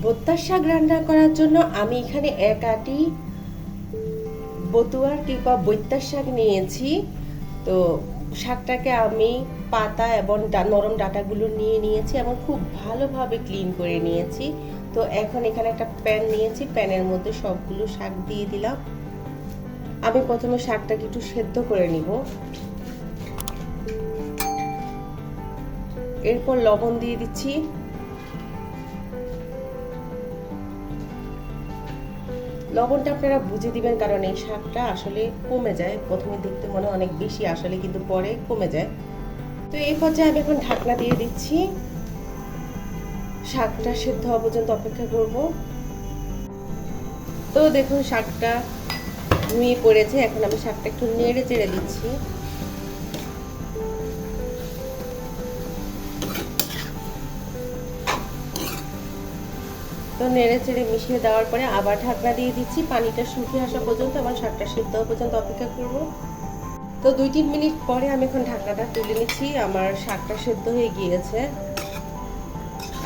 ভর্তার শাক রান্না করার জন্য আমি এখানে এক আটি বতুয়ার কিংবা বৈত্যার শাক নিয়েছি। তো শাকটাকে আমি পাতা এবং নরম ডাঁটাগুলো নিয়ে নিয়েছি এবং খুব ভালোভাবে ক্লিন করে নিয়েছি। তো এখন এখানে একটা প্যান নিয়েছি, প্যানের মধ্যে সবগুলো শাক দিয়ে দিলাম। আমি প্রথমে শাকটাকে একটু সেদ্ধ করে নিব, এরপর লবণ দিয়ে দিচ্ছি। লবণটা আপনারা বুঝে দিবেন, কারণ এই শাকটা আসলে কমে যায়, প্রথমে দেখতে মনে অনেক বেশি, আসলে কিন্তু পরে কমে যায়। তো এই পর্যায়ে আমি এখন ঢাকনা দিয়ে দিচ্ছি, শাকটা সেদ্ধ হওয়া পর্যন্ত অপেক্ষা করব। তো দেখুন শাকটা ধুয়ে পড়েছে, এখন আমি শাকটা একটু নেড়ে চেড়ে দিচ্ছি। তো নেড়ে চেড়ে মিশিয়ে দেওয়ার পরে আবার ঢাকনা দিয়ে দিচ্ছি, পানিটা শুকিয়ে আসা পর্যন্ত, আবার শাকটা সেদ্ধ হওয়া পর্যন্ত অপেক্ষা করব। তো 2-3 মিনিট পরে আমি এখন ঢাকনাটা তুলে নিচ্ছি, আমার শাকটা সেদ্ধ হয়ে গিয়েছে।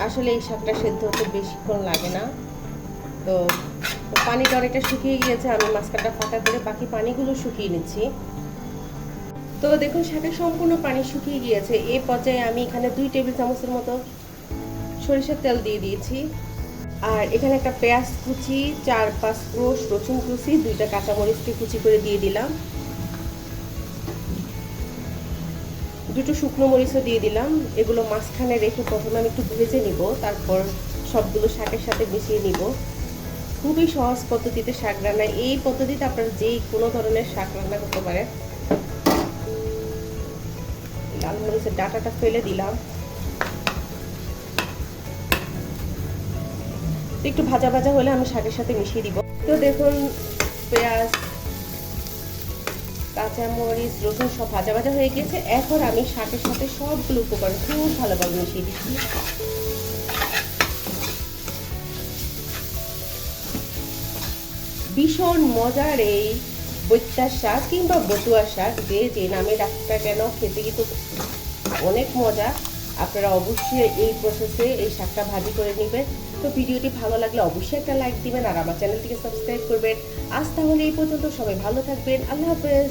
আসলে এই শাকটা সেদ্ধ হতে বেশিক্ষণ লাগে না। তো পানিটা অনেকটা শুকিয়ে গিয়েছে, আমি মাঝখানটা ফাঁকা করে বাকি পানিগুলো শুকিয়ে নিচ্ছি। তো দেখুন শাকের সম্পূর্ণ পানি শুকিয়ে গিয়েছে। এই পর্যায়ে আমি এখানে 2 টেবিল চামচের মতো সরিষার তেল দিয়ে দিয়েছি। আর এখানে একটা পেঁয়াজ কুচি, 4-5 কোষ রসুন কুচি, 2টা কাঁচামরিচকে কুচি করে দিয়ে দিলাম। 2টো শুকনো মরিচও দিয়ে দিলাম। এগুলো মাঝখানে রেখে প্রথমে আমি একটু ভেজে নিব, তারপর সবগুলো শাকের সাথে মিশিয়ে নিব। খুবই সহজ পদ্ধতিতে শাক রান্না, এই পদ্ধতিতে আপনারা যেই কোনো ধরনের শাক রান্না করতে পারেন। লাল মরিচের ডাঁটাটা ফেলে দিলাম, একটু ভাজা ভাজা হলে আমি শাকের সাথে মিশিয়ে দিব। তো দেখুন পেঁয়াজ, কাঁচামরিচ, রসুন সব ভাজা ভাজা হয়ে গেছে। এখন আমি শাকের সাথে সবগুলো উপকরণ খুব ভালোভাবে মিশিয়ে দিচ্ছি। ভীষণ মজার এই বৈত্যার শাক কিংবা বটুয়ার শাক, যে নামে ডাক্তার কেন, খেতে কিন্তু অনেক মজা। আপনারা অবশ্যই এই প্রসেসে এই শাকটা ভাজি করে নেবেন। তো ভিডিওটি ভালো লাগলে অবশ্যই একটা লাইক দিবেন আর আমার চ্যানেলটিকে সাবস্ক্রাইব করবেন। আজ তাহলে এই পর্যন্ত, সবাই ভালো থাকবেন, আল্লাহ হাফেজ।